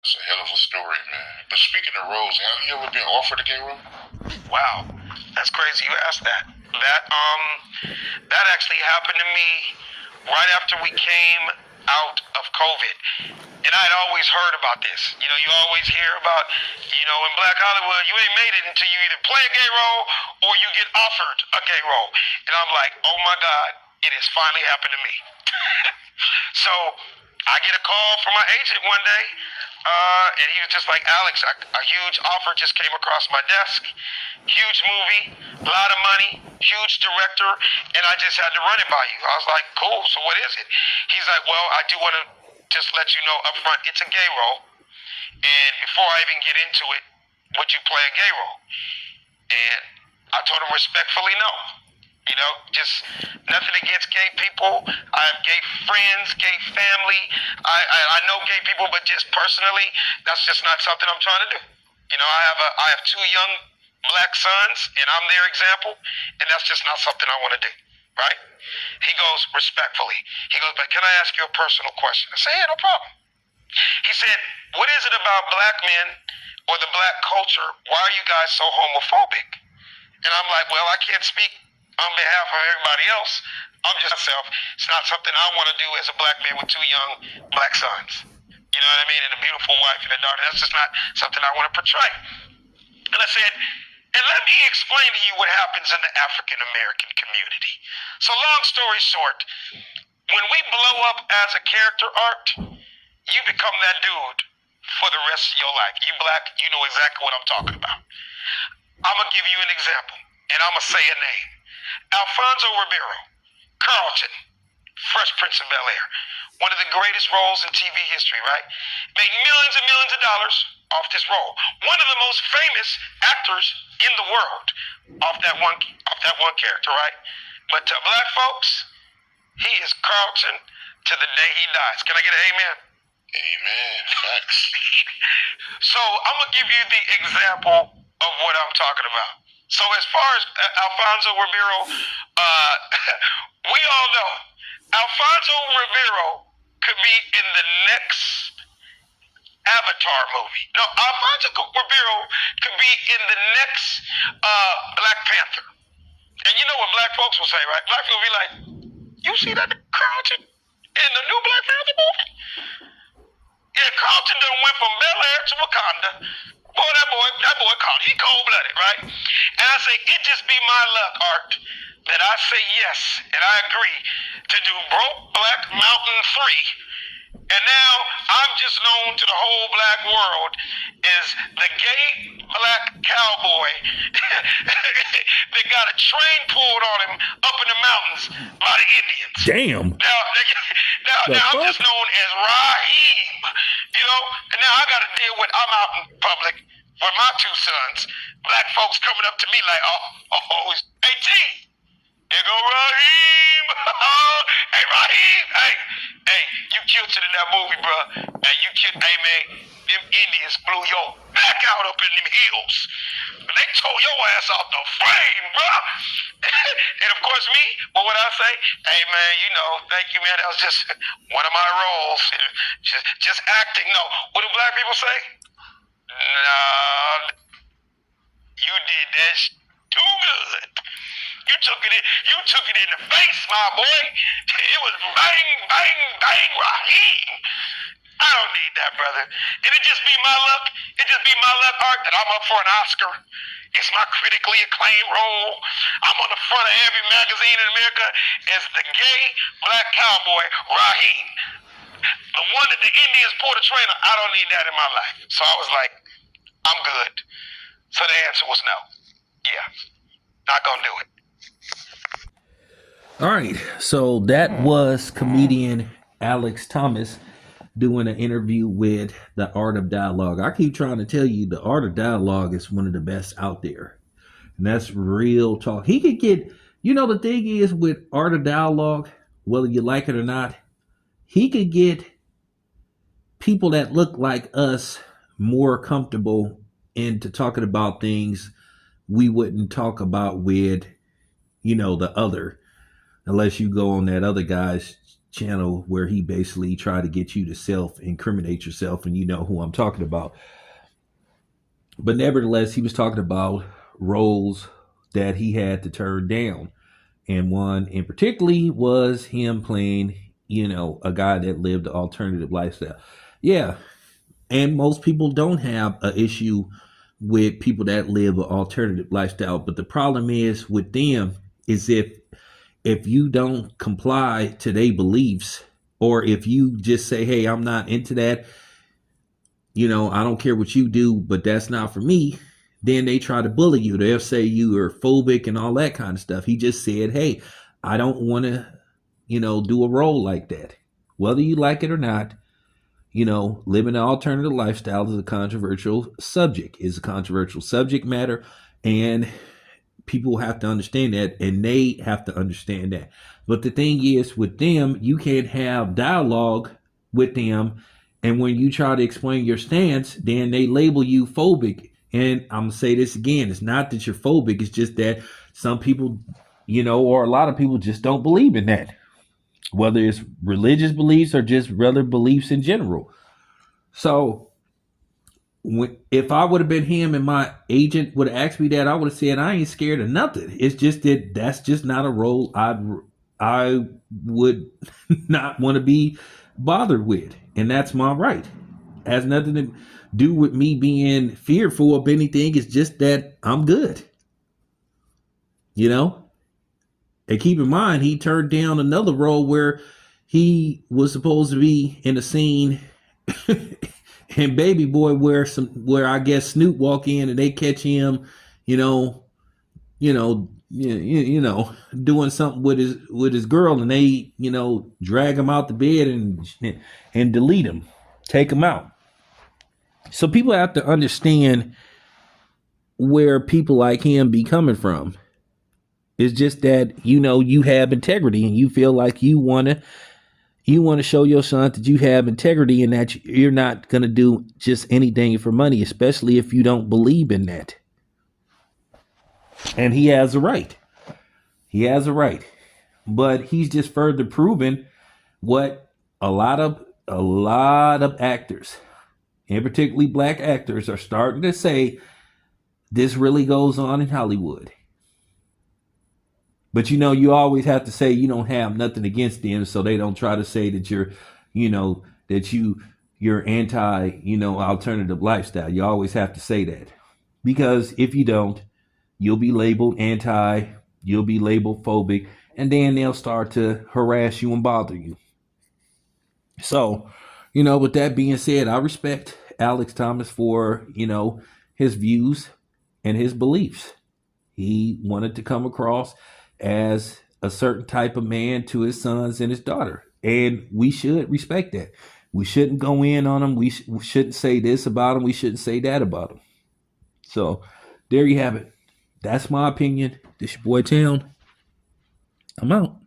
It's a hell of a story, man. But speaking of roles, have you ever been offered a gay role? Wow, that's crazy you asked that. That actually happened to me right after we came out of COVID. And I had always heard about this. You know, you always hear about, in Black Hollywood, you ain't made it until you either play a gay role or you get offered a gay role. And I'm like, oh my God, it has finally happened to me. So I get a call from my agent one day, and he was just like, Alex, a huge offer just came across my desk. Huge movie, a lot of money, huge director, and I just had to run it by you. I was like, cool, so what is it? He's like, well, I do want to just let you know up front, it's a gay role. And before I even get into it, would you play a gay role? And I told him respectfully no. You know, just nothing against gay people. I have gay friends, gay family. I know gay people, but just personally, that's just not something I'm trying to do. You know, I have two young black sons, and I'm their example, and that's just not something I want to do. Right? He goes respectfully. He goes, but can I ask you a personal question? I say, yeah, no problem. He said, what is it about black men or the black culture? Why are you guys so homophobic? And I'm like, well, I can't speak on behalf of everybody else. I'm just myself. It's not something I want to do as a black man with two young black sons. You know what I mean? And a beautiful wife and a daughter. That's just not something I want to portray. And I said, and let me explain to you what happens in the African American community. So long story short, when we blow up as a character art, you become that dude for the rest of your life. You black, you know exactly what I'm talking about. I'm going to give you an example, and I'm going to say a name. Alfonso Ribeiro, Carlton, Fresh Prince of Bel-Air. One of the greatest roles in TV history, right? Made millions and millions of dollars off this role. One of the most famous actors in the world off that one character, right? But to black folks, he is Carlton to the day he dies. Can I get an amen? Amen. Facts. So I'm going to give you the example of what I'm talking about. So as far as Alfonso Ribeiro, we all know Alfonso Ribeiro could be in the next Avatar movie. No, Alfonso Ribeiro could be in the next Black Panther. And you know what black folks will say, right? Black people will be like, you see that Carlton in the new Black Panther movie? Yeah, Carlton done went from Bel-Air to Wakanda. Boy, that boy Carlton, he cold-blooded, right? And I say, it just be my luck, Art, that I say yes, and I agree to do Broke Black Mountain 3. And now I'm just known to the whole black world as the gay black cowboy that got a train pulled on him up in the mountains by the Indians. Damn. Now I'm just known as Raheem, you know. And now I got to deal with, I'm out in public with my two sons. Black folks coming up to me like, he's 18. There go Raheem. Hey, Raheem. Hey, you killed it in that movie, bro. And you killed, hey, man, them Indians blew your back out up in them hills. They tore your ass off the frame, bro. And of course, me, what would I say? Hey, man, thank you, man. That was just one of my roles. Just acting. No, what do black people say? Nah, you did that too good. You took it in the face, my boy. It was bang, bang, bang, Raheem. I don't need that, brother. It'd just be my luck. Art, that I'm up for an Oscar. It's my critically acclaimed role. I'm on the front of every magazine in America as the gay black cowboy, Raheem. The one that the Indians pulled a trainer. I don't need that in my life. So I was like, I'm good. So the answer was no. Yeah, not gonna do it. All right, so that was comedian Alex Thomas doing an interview with The Art of Dialogue. I keep trying to tell you, The Art of Dialogue is one of the best out there. And that's real talk. He could get, the thing is with Art of Dialogue, whether you like it or not, he could get people that look like us more comfortable into talking about things we wouldn't talk about with, the other. Unless you go on that other guy's channel where he basically tried to get you to self-incriminate yourself, and you know who I'm talking about. But nevertheless, he was talking about roles that he had to turn down. And one in particularly was him playing, a guy that lived an alternative lifestyle. Yeah. And most people don't have an issue with people that live an alternative lifestyle. But the problem is with them is if you don't comply to their beliefs, or if you just say, hey, I'm not into that, I don't care what you do, but that's not for me, then they try to bully you. They'll say you are phobic and all that kind of stuff. He just said, hey, I don't want to, do a role like that. Whether you like it or not, living an alternative lifestyle is a controversial subject. It's a controversial subject matter, and people have to understand that, and they have to understand that. But the thing is, with them, you can't have dialogue with them, and when you try to explain your stance, then they label you phobic. And I'm going to say this again. It's not that you're phobic. It's just that some people, or a lot of people just don't believe in that. Whether it's religious beliefs or just regular beliefs in general. So if I would have been him and my agent would have asked me that, I would have said, I ain't scared of nothing. It's just that that's just not a role I would not want to be bothered with. And that's my right. It has nothing to do with me being fearful of anything. It's just that I'm good. And keep in mind, he turned down another role where he was supposed to be in a scene in Baby Boy where I guess Snoop walk in and they catch him, doing something with his girl, and they, drag him out the bed and delete him, take him out. So people have to understand where people like him be coming from. It's just that, you have integrity, and you feel like you want to show your son that you have integrity, and that you're not going to do just anything for money, especially if you don't believe in that. And he has a right. He has a right. But he's just further proven what a lot of actors, and particularly black actors, are starting to say. This really goes on in Hollywood. But you always have to say you don't have nothing against them, so they don't try to say that you're anti, alternative lifestyle. You always have to say that, because if you don't, you'll be labeled anti, you'll be labeled phobic, and then they'll start to harass you and bother you. So, with that being said, I respect Alex Thomas for, his views and his beliefs. He wanted to come across as a certain type of man to his sons and his daughter. And we should respect that. We shouldn't go in on him. We shouldn't say this about him. We shouldn't say that about him. So there you have it. That's my opinion. This your boy Town. I'm out.